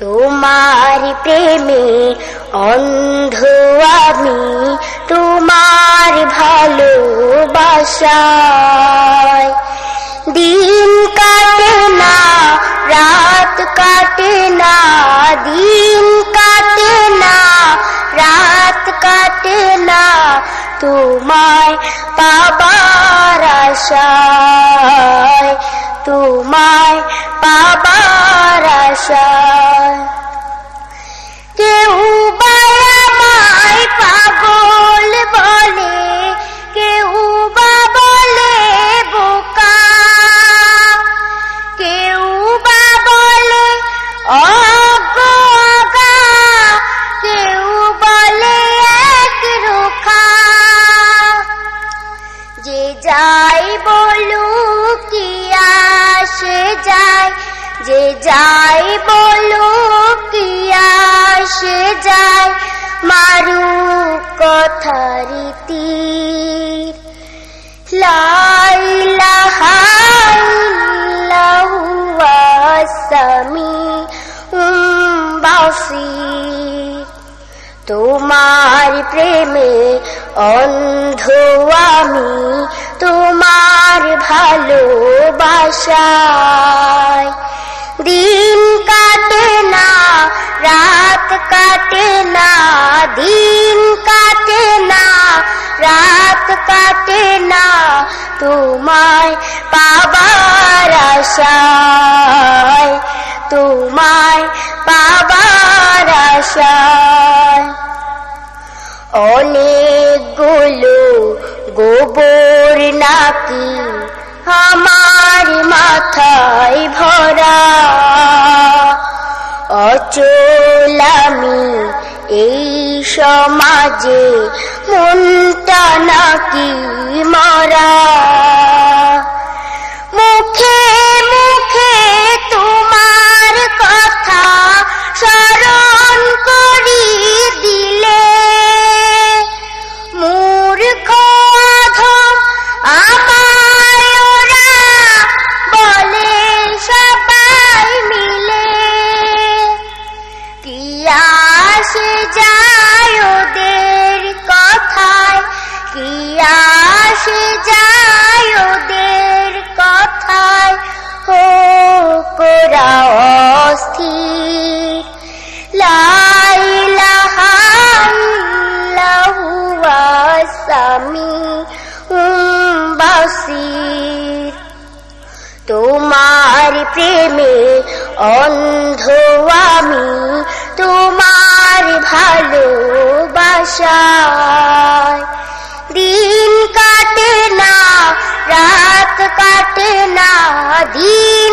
তোমার প্রেমে অন্ধ আমি, তোমার ভালোবাসায় দিন কাটে না, রাত কাটে না, দিন কাটে না, রাত কাটে না, তোমায় পাবার আশায়, তোমায় পাবার আশায়। কেউ বা আমায় পাগল বলে, কেউ বা বলে বোকা, কেউ বা বলে অজ্ঞা, কেউ বলে একরোখা। যে যাই বলুক কি আসে যায়, যে যাই বলুক কি আসে যায়, মারুক কথার তীর। লা ইলাহা ইল্লাহু ওয়াস-সামিউল বাসীর। তোমার প্রেমে অন্ধ আমি, তোমার ভালোবাসায় দিন কাটে না, রাত কাটে না, দিন কাটে না, রাত কাটে না, তোমায় পাবার আশায়, তোমায় পাবার আশায়। অনেকগুলো গোবর নাকি আমার মাথায় ভরা, অচল আমি এই সমাজে, মনটা নাকি মরা। মুখে মুখে তোমার কথা স্মরণ করি দিলে, মূর্খ অধম আমায় ওরা বলে সবাই মিলে। কি আসে যায় ওদের কথায়, কি আসে যায় ওদের কথায়, হোক ওরা অস্থির। লা ইলাহা ইল্লাহু ওয়াস-সামিউল বাসীর। তোমার প্রেমে অন্ধ আমি, তোমার ভালোবাসায় দিন কাটে না, রাত কাটে না, দিন